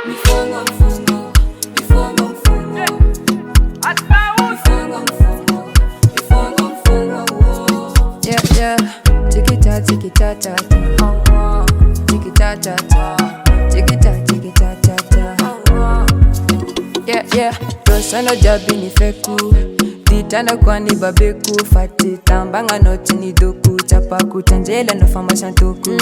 mifona mfona, mifona mfona, mifona mfona, mifona mfona. Yeah yeah, tikita tikita ta ta, tikita ta ta, tikita tikita ta ta. Yeah yeah, dosana jabi ni feku, ditana kwani babeku, fati tambanga noti ni doku, chapa kutanjela no fama shantuku.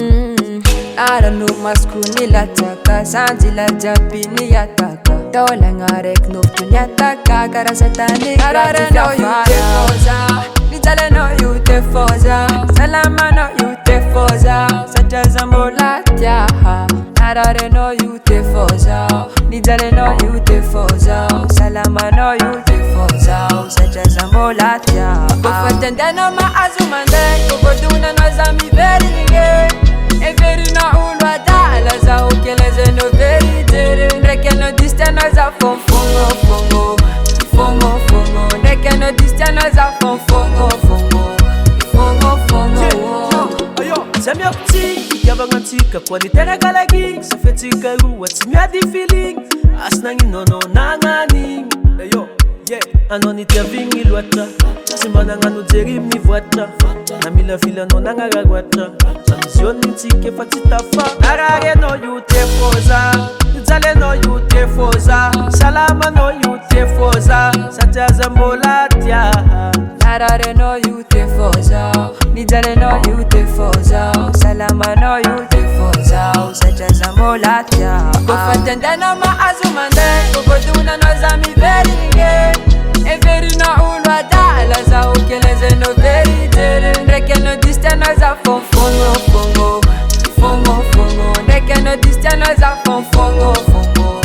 I don't know masku ni lataka, sanji la jabi ni yataka, dola ngarek no tunyataka, kara satani karare no you te foza, nitale no you te foza, salama no you te foza, sacha zambolatya. Karare no you te foza, nitale no you te foza, salama no you te foza, sacha zambolatya. Kufatenda no ma azumande, kuboduna no zami veringe. Everi na ulwa dala zaho keleze no veri tere. Ndeke no distana za fonfongo fongo, fongo fongo. Ndeke no distana za fonfongo fongo, fongo fongo. Ayo, zamia kuti, yabanga tika kwa ni tena galagi. Sifetika ruwa timia di feeling. Asnangi nono nangani. Ayo, yeah, anoni tia vingi luata. Simana nganu jeri mi vuata. Na mila vila no nanga gagwata. Amisioni tike fatita fa. Narare no you te foza, Nzale no you te foza, Salama no you te foza, Satya zambolatia. Narare no you te foza, Nzale no you te foza, Salama no you te foza, Satya zambolatia. Kufatenda no ma azumande, kuboduna no zami veringe. Everi na ulwa dala zaho keleze no veri tere. Ndeke no distana za fonfongo fongo, fongo fongo. Ndeke no distana za fonfongo fongo,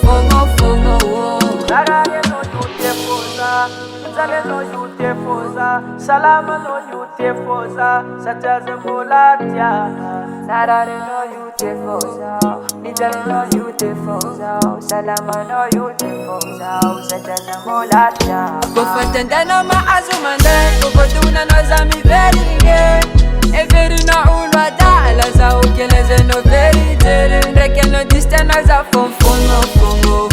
fongo fongo. Narare no you te foza, Nzale no you te foza, Salama no you te foza, Satya zambolatia. Narare no you te foza, Nzale no you te foza, Salama no you te foza, Satya zambolatia. Kufatenda no ma azumande, kuboduna no zami veringe. Everi na ulwa dala zaho keleze no veri tere. Ndeke no distana za fonfongo fongo,